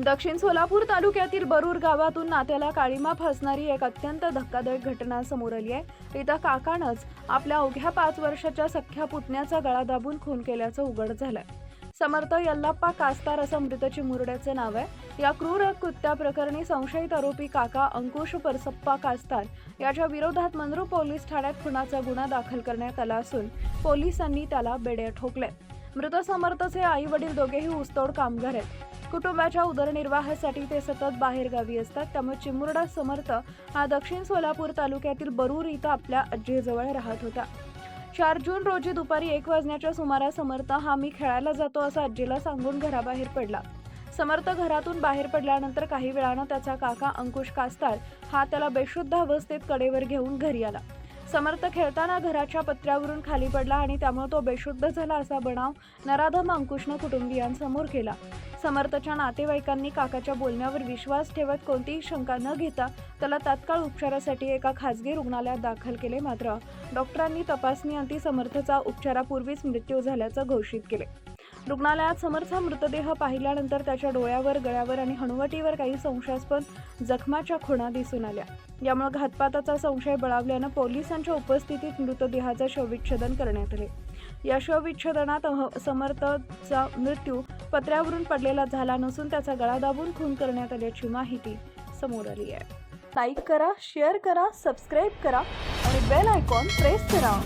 दक्षिण सोलापूर तालुक्यातील बरूर गावातून नात्याला काळीमा फासणारी एक अत्यंत धक्कादायक घटना समोर आली आहे। इथं काकानंच आपल्या अवघ्या 5 वर्षाच्या सख्ख्या पुतण्याचा गळा दाबून खून केल्याचं उघड झालंय। समर्थ यल्लाप्पा कास्तार असं मृत चिमुरड्याचं नाव आहे। या क्रूर कृत्याप्रकरणी संशयित आरोपी काका अंकुश परसप्पा कास्तार याच्या विरोधात मंद्रू पोलीस ठाण्यात खुनाचा गुन्हा दाखल करण्यात आला असून पोलिसांनी त्याला बेड्या ठोकले। मृत समर्थचे आई वडील दोघेही ऊसतोड कामगार आहेत। कुटुंबाच्या उदरनिर्वाहासाठी ते सतत बाहेरगावी असतात। त्यामुळे चिमुरडा समर्थ हा दक्षिण सोलापूर तालुक्यातील बरूर इथं आपल्या आजीजवळ राहत होता। 4 जून रोजी दुपारी 1 वाजण्याच्या सुमारास समर्थ हा मी खेळायला जातो असं आजीला सांगून घराबाहेर पडला। समर्थ घरातून बाहेर पडल्यानंतर काही वेळानं त्याचा काका अंकुश कास्तार हा त्याला बेशुद्ध अवस्थेत कडेवर घेऊन घरी आला। समर्थ खेळताना घराच्या पत्र्यावरून खाली पडला आणि त्यामुळे तो बेशुद्ध झाला असा बनाव नराधम अंकुशनं कुटुंबियांसमोर केला। समर्थच्या नातेवाईकांनी काकाच्या बोलण्यावर विश्वास ठेवत कोणतीही शंका न घेता त्याला तात्काळ उपचारासाठी एका खासगी रुग्णालयात दाखल केले। मात्र डॉक्टरांनी तपासणीअंती समर्थचा उपचारापूर्वीच मृत्यू झाल्याचं घोषित केले। रुग्णालयात समर्थचा मृतदेह पाहिल्यानंतर त्याच्या डोळ्यावर, गळ्यावर आणि हनुवटीवर काही संशयास्पद जखमाच्या खुणा दिसून आल्या। यामुळे घातपाताचा संशय बळावल्यानं पोलिसांच्या उपस्थितीत मृतदेहाचं शवविच्छेदन करण्यात आले। या शवविच्छेदनात समर्थचा मृत्यू पत्र्यावरून पडलेला झाला नसून त्याचा गळा दाबून खून करण्यात आल्याची माहिती समोर आली आहे। लाईक करा, शेअर करा, सबस्क्राईब करा आणि बेल आयकॉन प्रेस करा।